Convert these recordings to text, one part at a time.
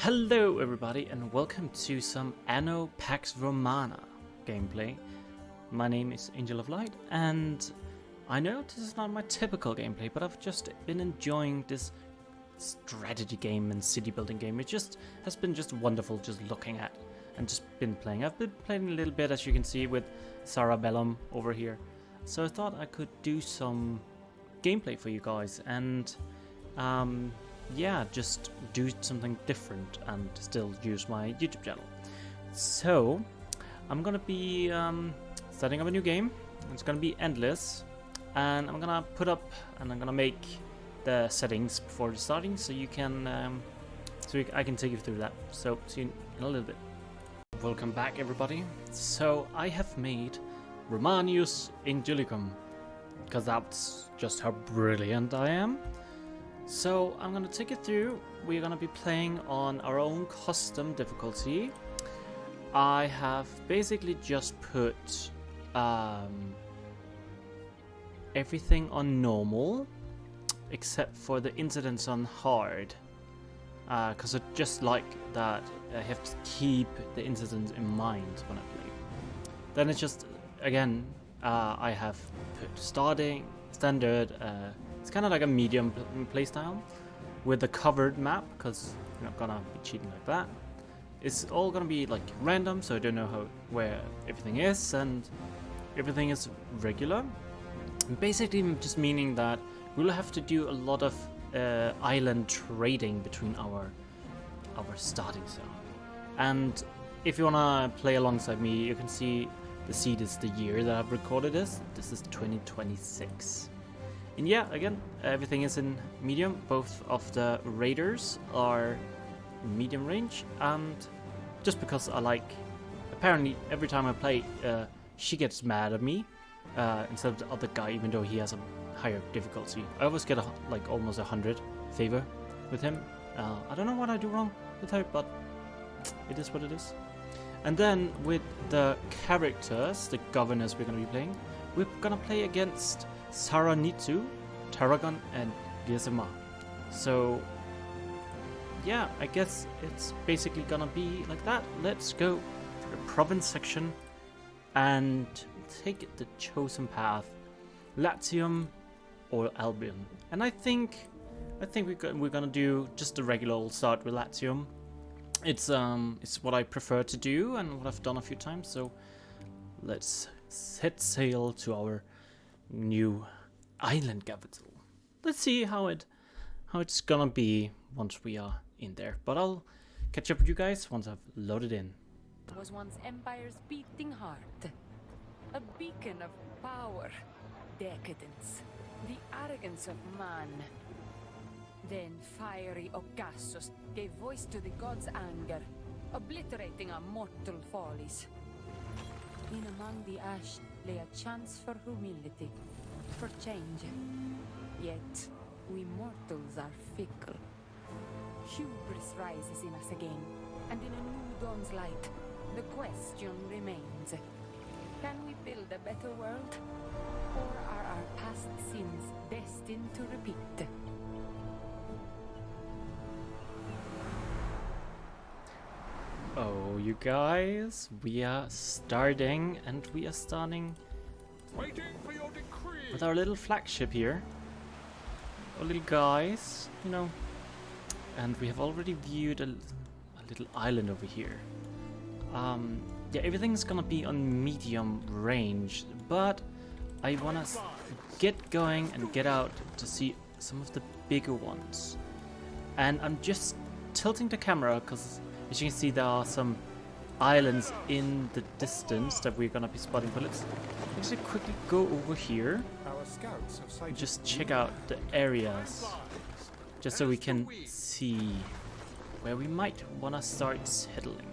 Hello everybody and welcome to some Anno Pax Romana gameplay. My name is Angel of Light and I know this is not my typical gameplay, but I've just been enjoying this strategy game and city building game. It just has been just wonderful just looking at and just been playing. I've been playing a little bit, as you can see, with Sarabellum over here. So I thought I could do some gameplay for you guys and yeah, just do something different and still use my YouTube channel. So I'm gonna be setting up a new game. It's gonna be endless, and I'm gonna put up and I'm gonna make the settings before starting, so you can I can take you through that. So see you in a little bit. Welcome back, everybody. So I have made Romanius Angelicum because that's just how brilliant I am. So I'm gonna take it through. We're gonna be playing on our own custom difficulty. I have basically just put everything on normal except for the incidents on hard, because I just like that I have to keep the incidents in mind when I play. Then it's just, again, I have put starting standard. It's kind of like a medium playstyle with a covered map, because you're not gonna be cheating like that. It's all gonna be like random, so I don't know where everything is, and everything is regular. Basically, just meaning that we'll have to do a lot of island trading between our starting zone. And if you wanna play alongside me, you can see the seed is the year that I've recorded this. This is 2026. And yeah, again, everything is in medium. Both of the raiders are medium range, and just because I like, apparently every time I play, she gets mad at me instead of the other guy, even though he has a higher difficulty. I always get like almost 100 favor with him. I don't know what I do wrong with her, but it is what it is. And then with the characters, the governors we're gonna be playing, we're gonna play against Saranitsu, Tarragon, and Gizema. So yeah, I guess it's basically gonna be like that. Let's go to the province section and take the chosen path, Latium or Albumin. And I think we're gonna do just the regular old start with Latium. It's what I prefer to do and what I've done a few times. So let's set sail to our new island capital. Let's see how it's gonna be once we are in there. But I'll catch up with you guys once I've loaded in. Was once Empire's beating heart, a beacon of power, decadence, the arrogance of man. Then fiery Ocassus gave voice to the gods' anger, obliterating our mortal follies. In among the ash lay a chance for humility, for change. Yet, we mortals are fickle. Hubris rises in us again, and in a new dawn's light, the question remains. Can we build a better world? Or are our past sins destined to repeat? Oh, you guys, we are starting, and we are starting with our little flagship here. Our little guys, you know. And we have already viewed a little island over here. Yeah, everything's gonna be on medium range, but I wanna get going and get out to see some of the bigger ones. And I'm just tilting the camera because, as you can see, there are some islands in the distance that we're gonna be spotting. But let's actually quickly go over here and just check out the areas, just so we can see where we might wanna start settling.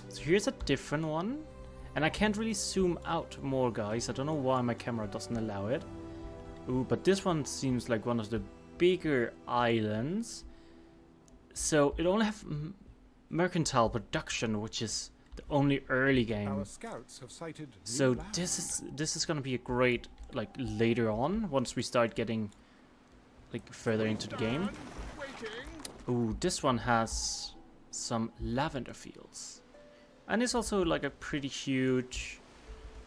So here's a different one, and I can't really zoom out more, guys. I don't know why my camera doesn't allow it. Ooh, but this one seems like one of the bigger islands. So it only have mercantile production, which is the only early game. Our scouts have sighted So this is gonna be a great, like, later on, once we start getting like further into the game. Ooh, this one has some lavender fields. And it's also like a pretty huge,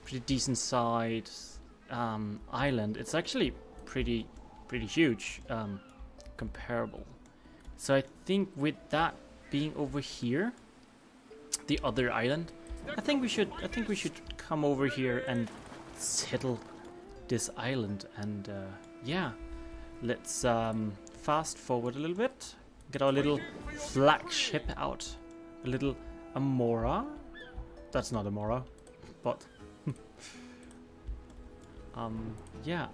pretty decent sized island. It's actually pretty huge, comparable. So I think with that being over here, the other island, I think we should come over here and settle this island. And yeah, let's fast forward a little bit, get our little flagship out, a little Amora. That's not Amora, but yeah.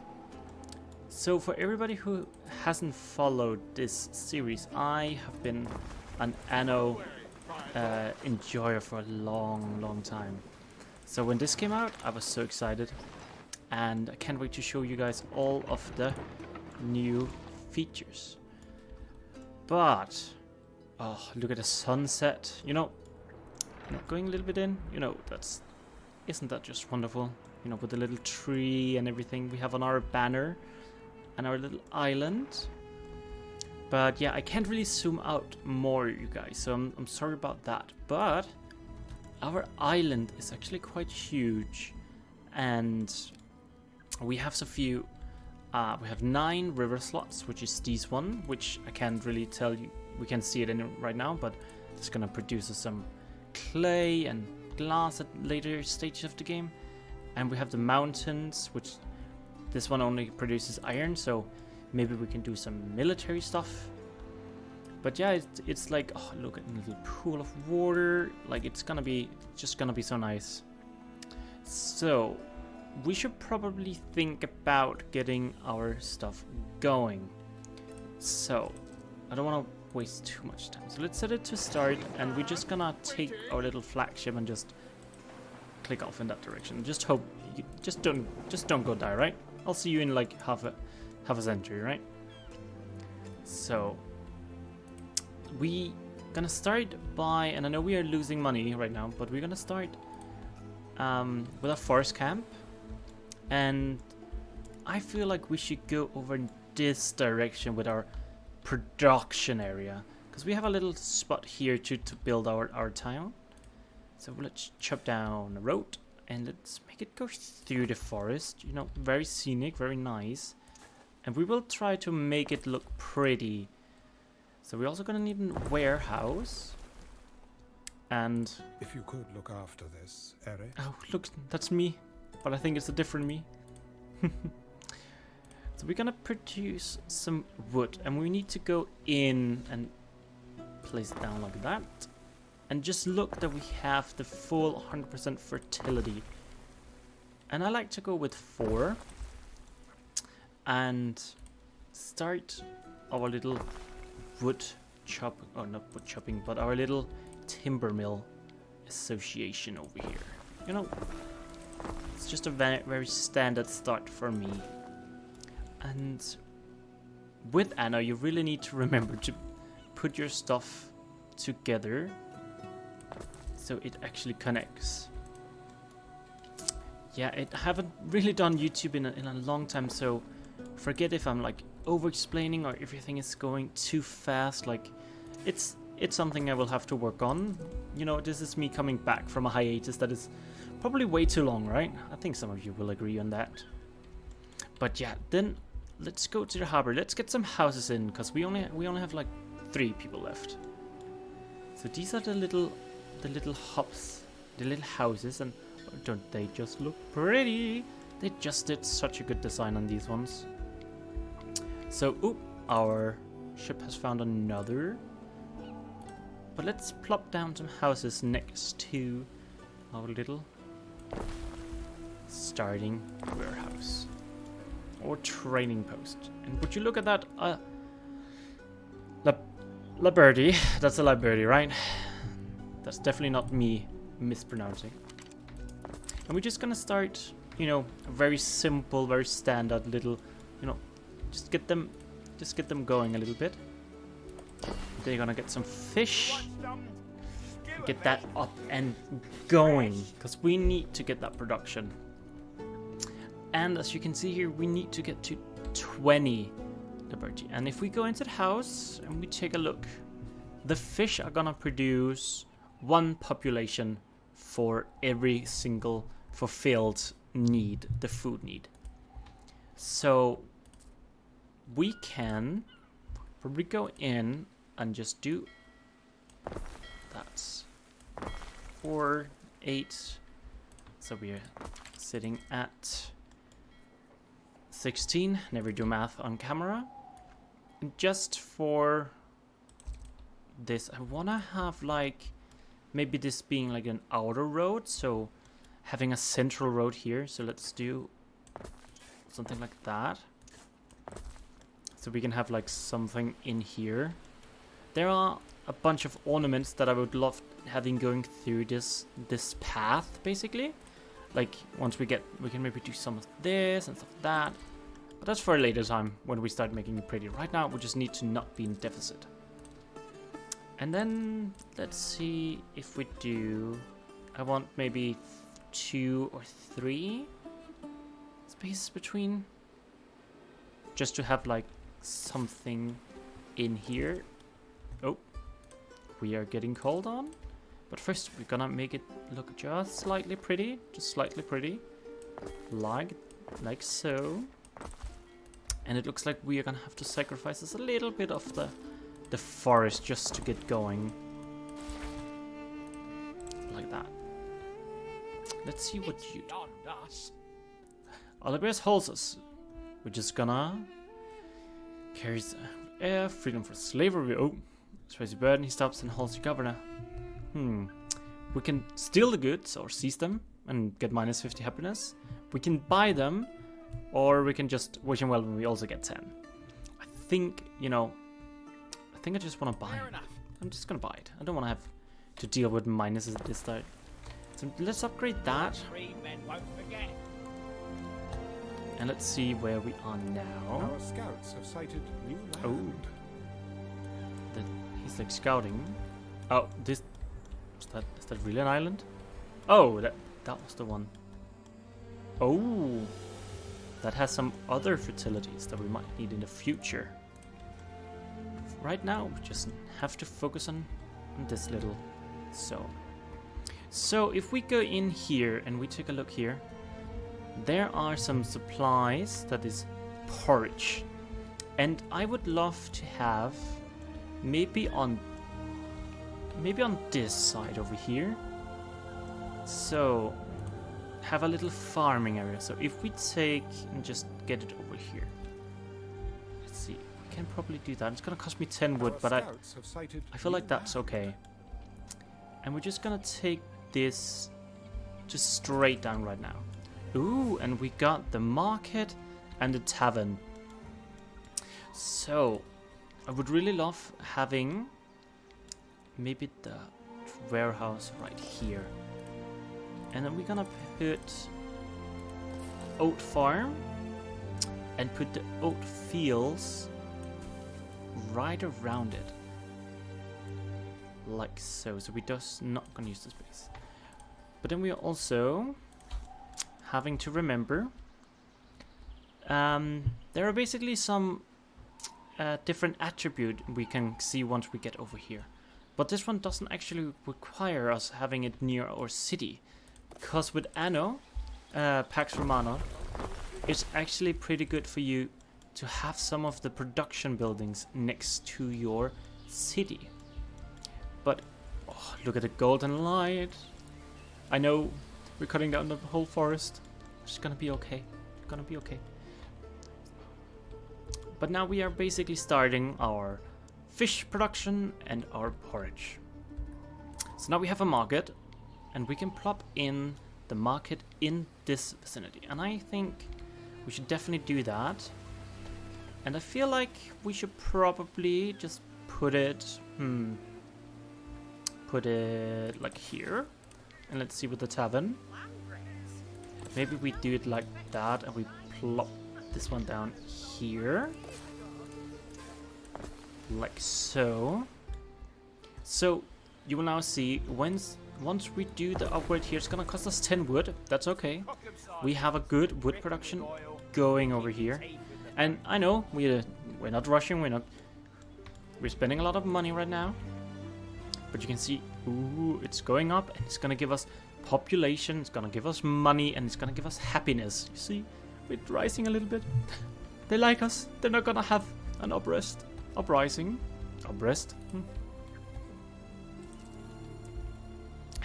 So for everybody who hasn't followed this series, I have been an Anno enjoyer for a long time. So when this came out, I was so excited, and I can't wait to show you guys all of the new features. But oh, look at the sunset. You know, going a little bit in, you know, isn't that just wonderful? You know, with the little tree and everything we have on our banner and our little island. But yeah, I can't really zoom out more, you guys, so I'm sorry about that. But our island is actually quite huge, and we have so few. We have 9 river slots, which is this one, which I can't really tell you. We can see it in right now, but it's gonna produce us some clay and glass at later stages of the game. And we have the mountains, which this one only produces iron, so maybe we can do some military stuff. But yeah, it's like, oh, look at a little pool of water. Like, it's just gonna be so nice. So we should probably think about getting our stuff going. So I don't want to waste too much time. So let's set it to start, and we're just gonna take our little flagship and just click off in that direction. Just hope you just don't go die, right? I'll see you in like half a century, right? So we gonna start by, and I know we are losing money right now, but we're gonna start with a forest camp, and I feel like we should go over in this direction with our production area, because we have a little spot here to build our town. So let's chop down a road and let's make it go through the forest. You know, very scenic, very nice. And we will try to make it look pretty. So we're also gonna need a warehouse. And if you could look after this, Eric. oh, look, that's me, but I think it's a different me. So we're gonna produce some wood, and we need to go in and place it down like that. And just look that we have the full 100% fertility. And I like to go with 4. And start our little wood chop, or not wood chopping, but our little timber mill association over here. You know, it's just a very standard start for me. And with Anno, you really need to remember to put your stuff together so it actually connects. Yeah, I haven't really done YouTube in a long time, so forget if I'm like over explaining or everything is going too fast. Like, it's something I will have to work on. You know, this is me coming back from a hiatus that is probably way too long, right? I think some of you will agree on that. But yeah, then let's go to the harbor. Let's get some houses in, because we only have like 3 people left. So these are the little hubs, the little houses, and don't they just look pretty? They just did such a good design on these ones. So, our ship has found another. But let's plop down some houses next to our little starting warehouse or training post. And would you look at that? Liberty. That's a Liberty, right? That's definitely not me mispronouncing. And we're just gonna start, you know, a very simple, very standard little, you know, just get them going a little bit. They're gonna get some fish, get that up and going, because we need to get that production. And as you can see here, we need to get to 20 Liberty. And if we go into the house and we take a look, the fish are gonna produce one population for every single fulfilled need, the food need. So we can probably go in and just do that's 4, 8. So we're sitting at 16. Never do math on camera. And just for this, I wanna have like maybe this being like an outer road, so having a central road here. So let's do something like that. So we can have like something in here. There are a bunch of ornaments that I would love having going through this path, basically. Like once we can maybe do some of this and stuff like that. But that's for a later time when we start making it pretty. Right now we just need to not be in deficit. And then let's see if we do. I want maybe 2 or 3 spaces between, just to have like something in here. Oh, we are getting called on. But first we're gonna make it look just slightly pretty, like so. And it looks like we are gonna have to sacrifice us a little bit of the forest just to get going. Like that. Let's see what you do. Oliver's holds us. We're just gonna carry air, freedom for slavery. Oh, spicy burden. He stops and holds the governor. We can steal the goods or seize them and get minus 50 happiness. We can buy them, or we can just wish him well when we also get 10. I think, you know, I just want to buy it. I'm just gonna buy it. I don't want to have to deal with minuses at this time. So let's upgrade that. And let's see where we are now. Our scouts have sighted new land. Oh, he's like scouting. Oh, this is that really an island? Oh, that was the one. Oh, that has some other fertilities that we might need in the future. Right now, we just have to focus on this little zone. So if we go in here and we take a look here, there are some supplies that is porridge. And I would love to have maybe on this side over here. So have a little farming area. So if we take and just get it over here. Let's see. We can probably do that. It's gonna cost me 10 wood, but I feel like that's okay. And we're just gonna take this just straight down right now. Ooh, and we got the market and the tavern. So I would really love having maybe the warehouse right here. And then we're gonna put oat farm and put the oat fields right around it. Like so. So we're just not gonna use the space. But then we are also having to remember there are basically some different attribute we can see once we get over here. But this one doesn't actually require us having it near our city. Because with Anno, Pax Romana, it's actually pretty good for you to have some of the production buildings next to your city. But oh, look at the golden light. I know we're cutting down the whole forest. It's gonna be okay. It's gonna be okay. But now we are basically starting our fish production and our porridge. So now we have a market, and we can plop in the market in this vicinity. And I think we should definitely do that. And I feel like we should probably just put it like here. And let's see with the tavern. Maybe we do it like that and we plop this one down here. Like so. So you will now see once we do the upgrade here, it's gonna cost us 10 wood. That's okay. We have a good wood production going over here. And I know we're not rushing, we're spending a lot of money right now. But you can see, ooh, it's going up, and it's gonna give us population, it's gonna give us money, and it's gonna give us happiness. You see, we're rising a little bit. They like us. They're not gonna have an uprising.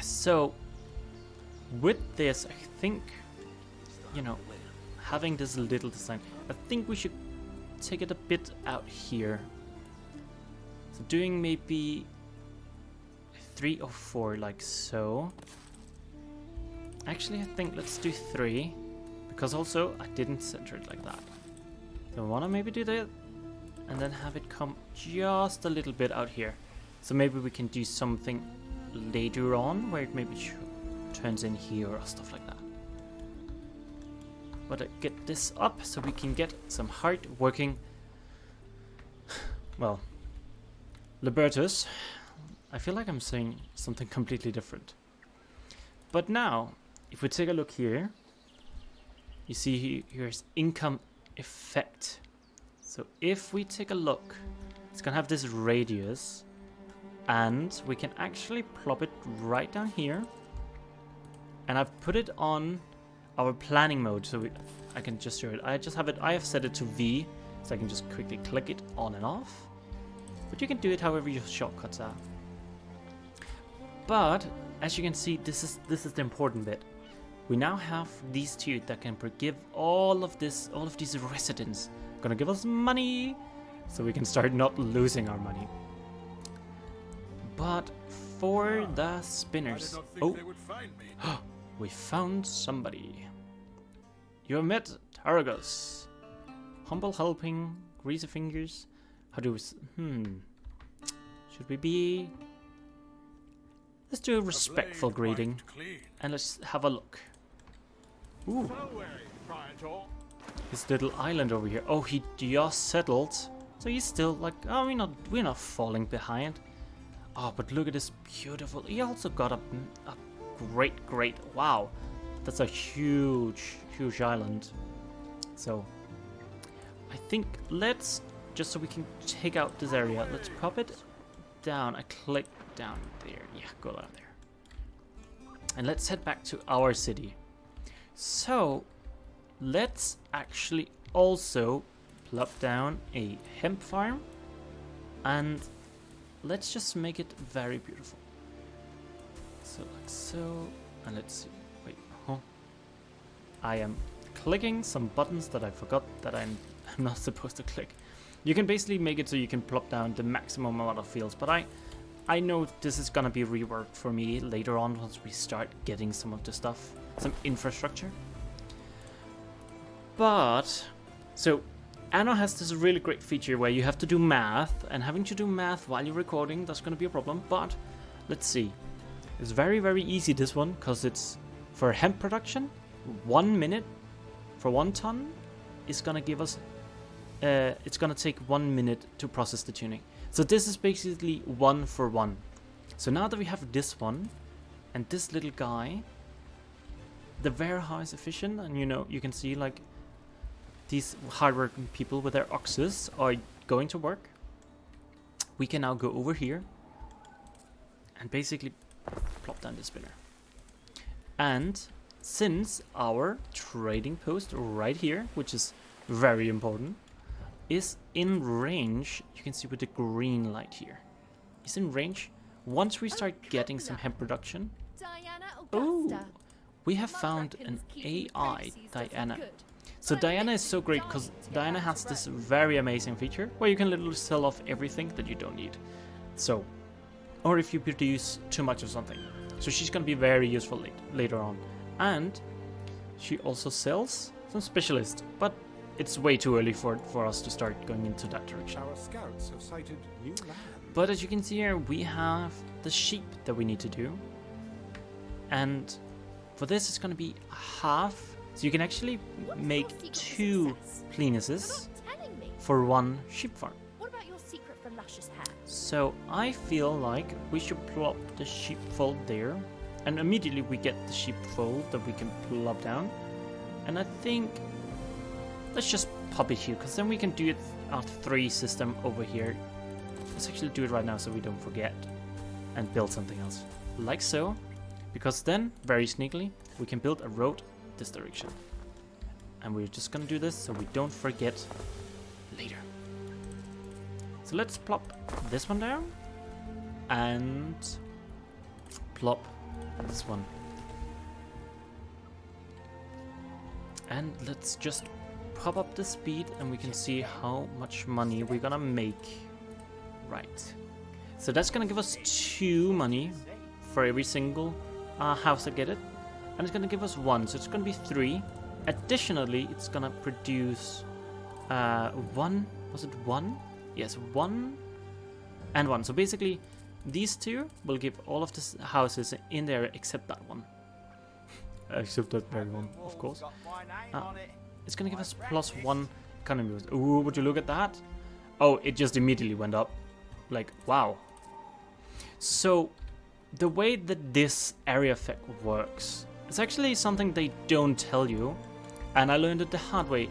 So, with this, I think, you know, having this little design, I think we should take it a bit out here. So doing maybe 3 or 4 like so. Actually, I think let's do 3, because also I didn't center it like that. So I want to maybe do that and then have it come just a little bit out here. So maybe we can do something later on where it maybe turns in here or stuff like that. But get this up so we can get some hard working, well, Libertus. I feel like I'm saying something completely different. But now, if we take a look here, you see here's income effect. So if we take a look, it's gonna have this radius, and we can actually plop it right down here. And I've put it on our planning mode, so I can just show it. I have set it to V, so I can just quickly click it on and off. But you can do it however your shortcuts are. But as you can see, this is the important bit. We now have these two that can give all of these residents. Gonna give us money, so we can start not losing our money. But for the spinners, oh, we found somebody. You have met Targos. Humble helping, greasy fingers. How do we? Should we be? Let's do a respectful greeting, and let's have a look. Ooh, his little island over here. Oh, he just settled, so he's still like, oh, we're not falling behind. Oh, but look at this beautiful. He also got a great. Wow, that's a huge island. So I think let's, just so we can take out this area, let's pop it down. I click down there. Yeah, go down there. And let's head back to our city. So let's actually also plop down a hemp farm, and let's just make it very beautiful. So like so, and let's see. Wait, I am clicking some buttons that I forgot that I'm not supposed to click. You can basically make it so you can plop down the maximum amount of fields, but I know this is gonna be reworked for me later on once we start getting some of the stuff, some infrastructure. But, so, Anno has this really great feature where you have to do math, and having to do math while you're recording, that's gonna be a problem, but let's see. It's very easy, this one, because it's for hemp production, 1 minute for 1 ton is gonna give us, it's gonna take 1 minute to process the tuning. So this is basically 1 for 1. So now that we have this one, and this little guy, the warehouse efficient, and you can see like these hardworking people with their oxes are going to work. We can now go over here and basically plop down the spinner. And since our trading post right here, which is very important, is in range, you can see with the green light here, is in range. Once we start getting some hemp production, oh, we have found an AI Diana. So Diana is so great because Diana has this very amazing feature where you can literally sell off everything that you don't need. So, or if you produce too much of something. So she's going to be very useful later on. And she also sells some specialists, but it's way too early for us to start going into that direction. Our scouts have sighted new land. But as you can see here, we have the sheep that we need to do. And for this, it's going to be half. So you can actually make 2 penises for 1 sheep farm. What about your secret for luscious hair? So I feel like we should plop the sheepfold there. And immediately we get the sheepfold that we can plop down. And I think let's just pop it here, because then we can do it our 3 system over here. Let's actually do it right now so we don't forget. and build something else. Like so. Because then, very sneakily, we can build a road this direction. And we're just gonna do this so we don't forget later. So let's plop this one down. And plop this one. And let's just pop up the speed and we can see how much money we're gonna make. Right. So that's gonna give us 2 money for every single house that get it. And it's gonna give us 1, so it's gonna be 3. Additionally, it's gonna produce 1. Was it 1? Yes, 1 and 1. So basically, these 2 will give all of the houses in there except that one. Except that very one, of course. It's gonna give us +1 economy boost. Ooh, would you look at that? Oh, it just immediately went up. Like, wow. So, the way that this area effect works, it's actually something they don't tell you. And I learned it the hard way.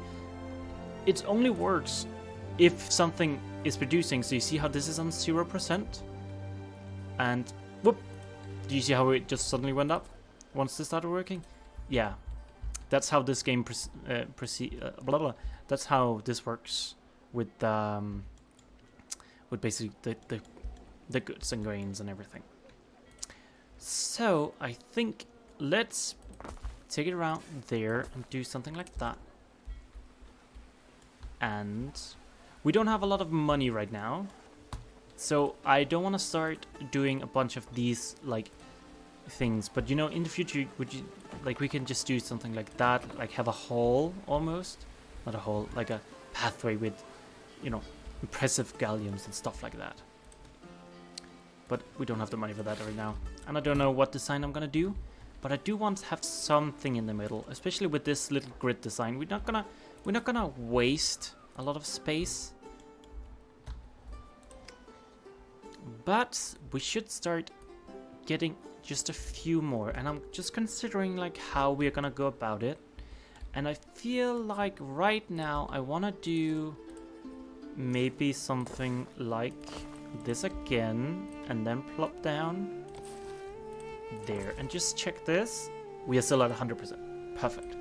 It only works if something is producing. So you see how this is on 0%? And, whoop! Do you see how it just suddenly went up? Once this started working? Yeah. That's how this game blah blah. That's how this works with basically the goods and grains and everything. So I think let's take it around there and do something like that. And we don't have a lot of money right now, so I don't want to start doing a bunch of these like things. But you know, in the future, would you like we can just do something like that, like have a hall almost, not a hall, like a pathway with, you know, impressive galleons and stuff like that. But we don't have the money for that right now, and I don't know what design I'm gonna do. But I do want to have something in the middle, especially with this little grid design. We're not gonna waste a lot of space, but we should start getting just a few more. And I'm just considering like how we're gonna go about it. And I feel like right now I wanna do maybe something like this again, and then plop down there, and just check this. We are still at 100%. Perfect.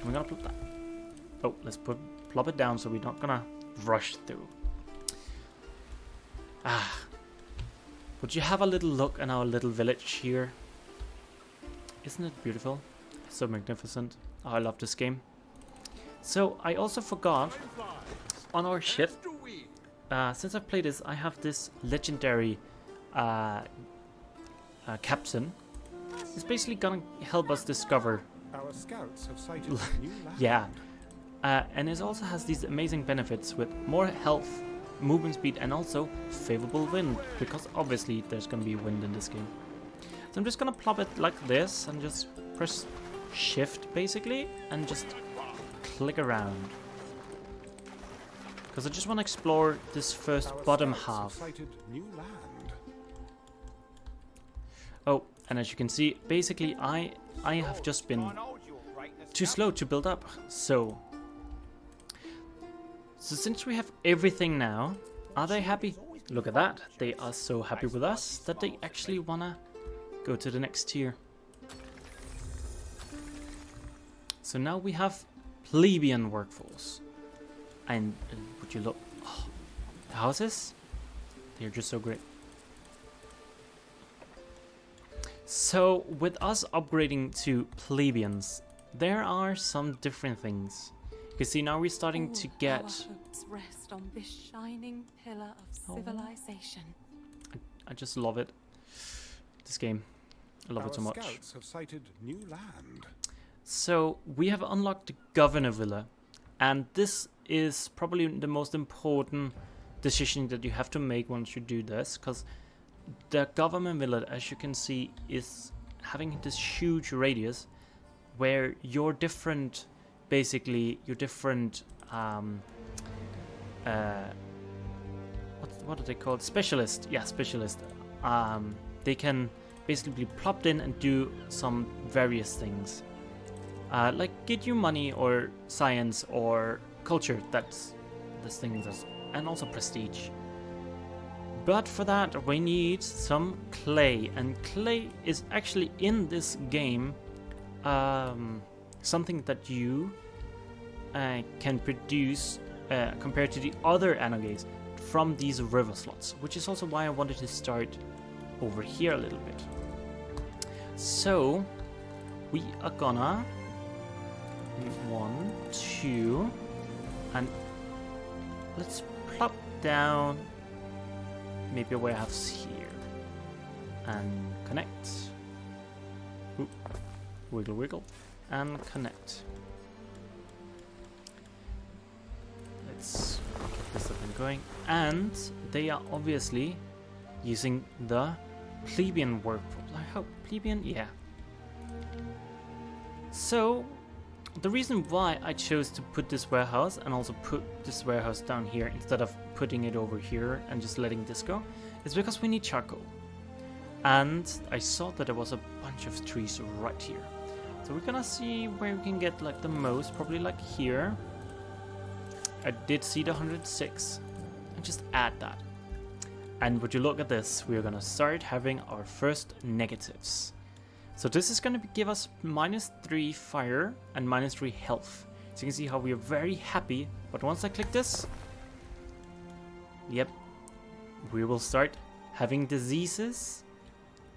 We're gonna plop that. Oh, let's plop it down so we're not gonna rush through. Would you have a little look at our little village here? Isn't it beautiful? So magnificent. Oh, I love this game. So I also forgot on our ship. Since I've played this, I have this legendary captain. It's basically gonna help us discover. Our scouts have sighted new land. Yeah. And it also has these amazing benefits with more health, movement speed, and also favorable wind, because obviously there's gonna be wind in this game. So I'm just gonna plop it like this and just press shift basically and just click around. Because I just want to explore this first bottom half. New land. Oh, and as you can see, basically I have just been too slow to build up. So since we have everything now, are they happy? Look at that. They are so happy with us that they actually want to go to the next tier. So now we have plebeian workforce. And would you look, the houses? They're just so great. So with us upgrading to plebeians, there are some different things. You can see now we're starting to get. Our hopes rest on this shining pillar of civilization. I just love it. This game, I love it so much. Our scouts have sighted new land. So we have unlocked the governor villa, and this is probably the most important decision that you have to make once you do this, because the government villa, as you can see, is having this huge radius where your different, basically your different what are they called? Specialist. Yeah, specialist. They can basically be plopped in and do some various things, like get you money or science or culture. That's this thing does, and also prestige. But for that we need some clay, and clay is actually in this game something that you can produce compared to the other Anno games from these river slots, which is also why I wanted to start over here a little bit. So we are gonna 1, 2, and let's plop down maybe a warehouse here and connect. Oop. Wiggle wiggle and connect. Let's get this up and going, and they are obviously using the plebeian workforce. I hope plebeian, yeah. So the reason why I chose to put this warehouse and also put this warehouse down here instead of putting it over here and just letting this go is because we need charcoal. And I saw that there was a bunch of trees right here. So we're gonna see where we can get like the most, probably like here. I did see the 106 and just add that. And would you look at this, we're gonna start having our first negatives. So this is gonna give us -3 fire and -3 health. So you can see how we are very happy, but once I click this, yep, we will start having diseases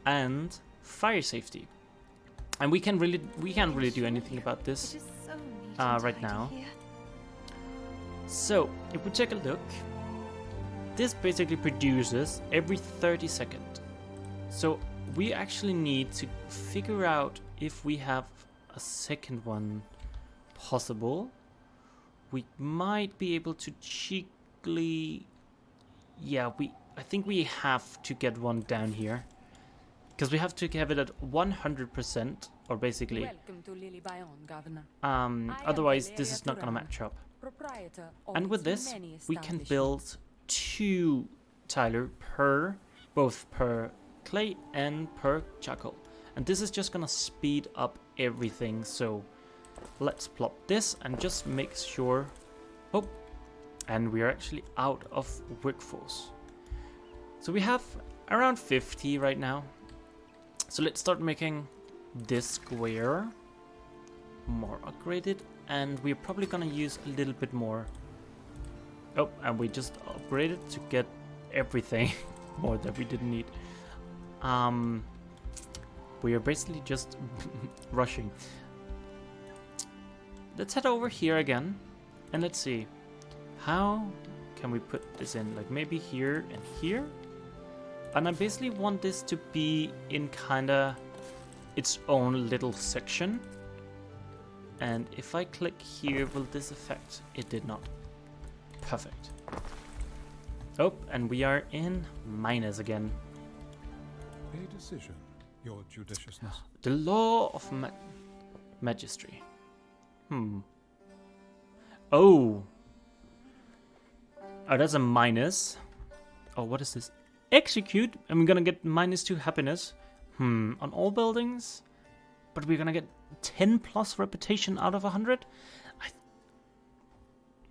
and fire safety. And we can't really do anything about this right now. So if we take a look, this basically produces every 30 seconds. So we actually need to figure out if we have a second one possible. We might be able to cheekily, yeah, I think we have to get one down here. Because we have to have it at 100%, or basically, Welcome to Lily Bayon, Governor. otherwise this is not gonna match up. And with this, we can build 2 Tyler both per clay and per charcoal. And this is just gonna speed up everything, so let's plop this and just make sure. Oh, and we are actually out of workforce. So we have around 50 right now. So let's start making this square more upgraded, and we're probably gonna use a little bit more. Oh, and we just upgraded to get everything more that we didn't need. We are basically just rushing. Let's head over here again, and let's see, how can we put this in? Like maybe here and here? And I basically want this to be in kinda its own little section. And if I click here, will this affect? It did not. Perfect. Oh, and we are in minus again. A decision, your judiciousness. The law of magistry. Oh, that's a minus. Oh, what is this? Execute, and we're gonna get -2 happiness. On all buildings, but we're gonna get 10 plus reputation out of 100.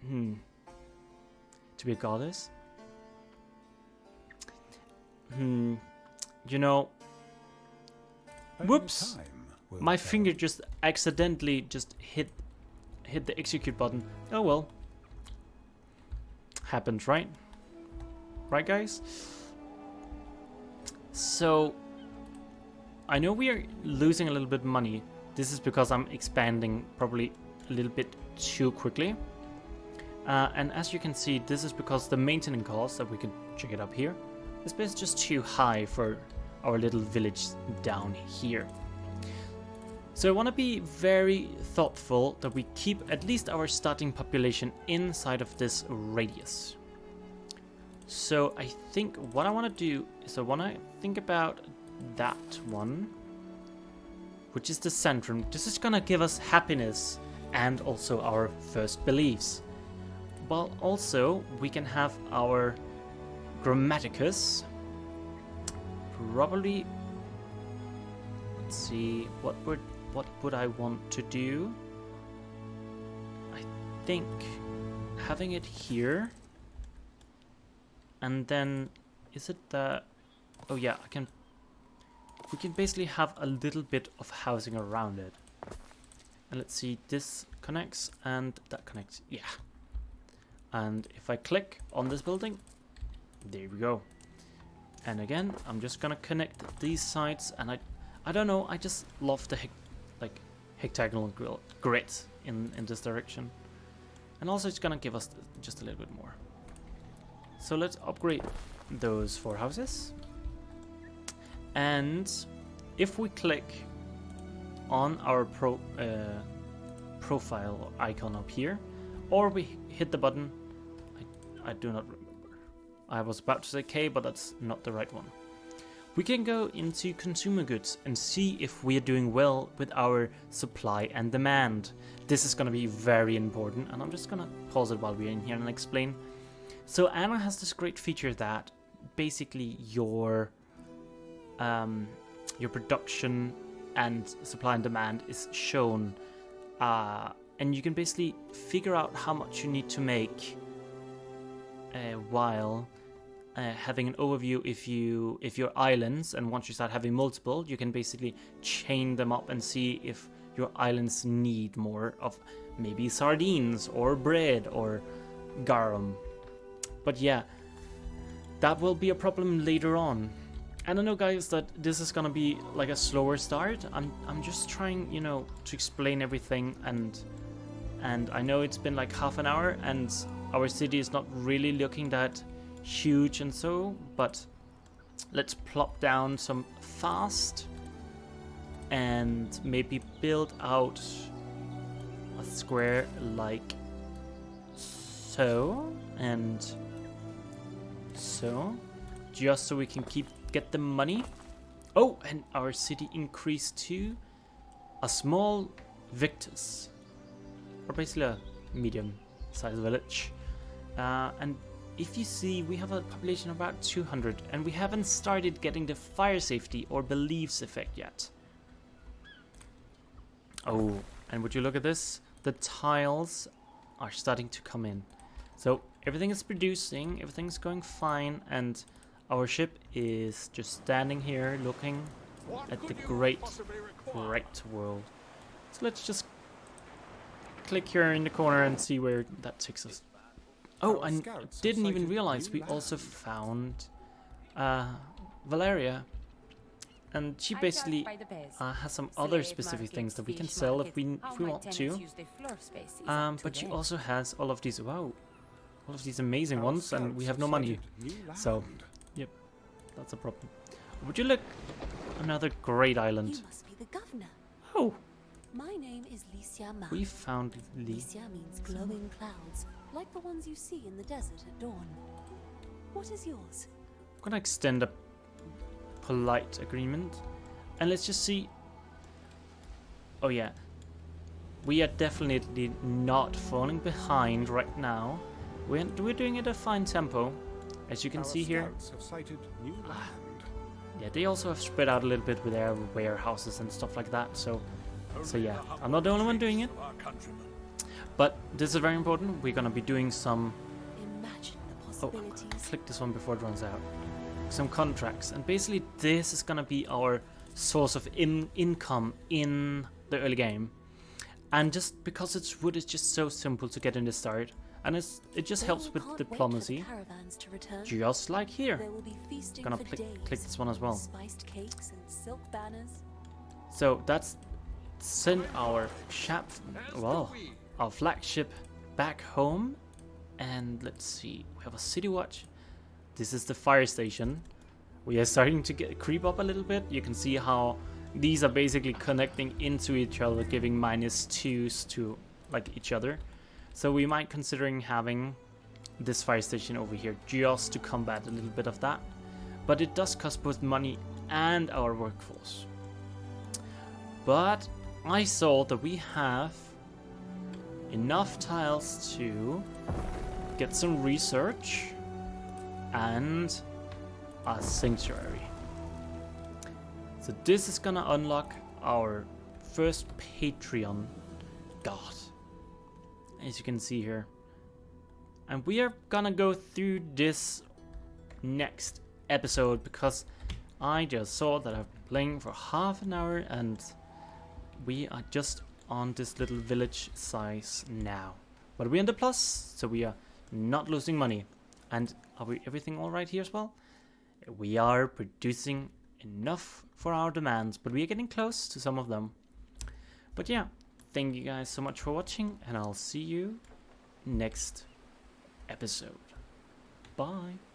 To be a goddess. You know. Whoops! My finger just accidentally just hit the execute button. Oh well. Happens, right? Right, guys? So I know we are losing a little bit of money. This is because I'm expanding probably a little bit too quickly. And as you can see, this is because the maintenance cost, that we can check it up here, is basically just too high for our little village down here. So I want to be very thoughtful that we keep at least our starting population inside of this radius. So I think what I want to do is I want to think about that one, which is the centrum. This is gonna give us happiness and also our first beliefs. But also we can have our grammaticus. Probably, let's see, what would I want to do? I think having it here, and then is it that... Oh yeah, we can basically have a little bit of housing around it. And let's see, this connects and that connects. Yeah. And if I click on this building, there we go. And again, I'm just gonna connect these sides, and I don't know, I just love the hectagonal grid in this direction. And also it's gonna give us just a little bit more. So let's upgrade those 4 houses. And if we click on our profile or icon up here, or we hit the button, I do not remember. I was about to say K, but that's not the right one. We can go into consumer goods and see if we are doing well with our supply and demand. This is going to be very important, and I'm just going to pause it while we're in here and explain. So Anno has this great feature that basically your production and supply and demand is shown, and you can basically figure out how much you need to make while having an overview if your islands, and once you start having multiple, you can basically chain them up and see if your islands need more of maybe sardines or bread or garum. But yeah, that will be a problem later on. And I know, guys, that this is gonna be like a slower start. I'm just trying, you know, to explain everything, and I know it's been like half an hour and our city is not really looking that huge and so, but let's plop down some fast and maybe build out a square like so and so, just so we can get the money. Oh, and our city increased to a small victus, or basically a medium-sized village. And if you see, we have a population of about 200, and we haven't started getting the fire safety or beliefs effect yet. Oh, and would you look at this? The tiles are starting to come in. So everything is producing, everything's going fine, and our ship is just standing here looking at the great world. So let's just click here in the corner and see where that takes us. Oh, I didn't even realize we also found Valeria. And she basically has some other specific things that we can sell if we want to. But she also has all of these, wow, all of these amazing ones, and we have no money. So, yep, that's a problem. Would you look? Another great island. You must be the governor. Oh, My name is Licia Ma. we found Licia means glowing clouds, like the ones you see in the desert at dawn. What is yours? I'm gonna extend a polite agreement, and let's just see. Oh yeah, we are definitely not falling behind right now. We're doing it at a fine tempo, as you can see here. Yeah, they also have spread out a little bit with their warehouses and stuff like that. So yeah, I'm not the only one doing it. But this is very important. We're gonna be doing some. Imagine the Oh, possibilities. click this one before it runs out. Some contracts, and basically this is gonna be our source of income in the early game. And just because it's wood, it's just so simple to get in the start, and it just helps with diplomacy, just like here. There will be feasting Gonna for click days. this one as well. Spiced cakes and silk banners. So that's send our our flagship back home, and let's see, we have a city watch. This is the fire station. We are starting to creep up a little bit. You can see how these are basically connecting into each other, giving -2s to like each other. So we might considering having this fire station over here just to combat a little bit of that. But it does cost both money and our workforce. But I saw that we have enough tiles to get some research and a sanctuary. So this is gonna unlock our first Patreon god, as you can see here. And we are gonna go through this next episode because I just saw that I've been playing for half an hour and we are just on this little village size now. But we're in the plus, so we are not losing money. And are we everything all right here as well? We are producing enough for our demands, but we are getting close to some of them. But yeah, thank you guys so much for watching, and I'll see you next episode. Bye.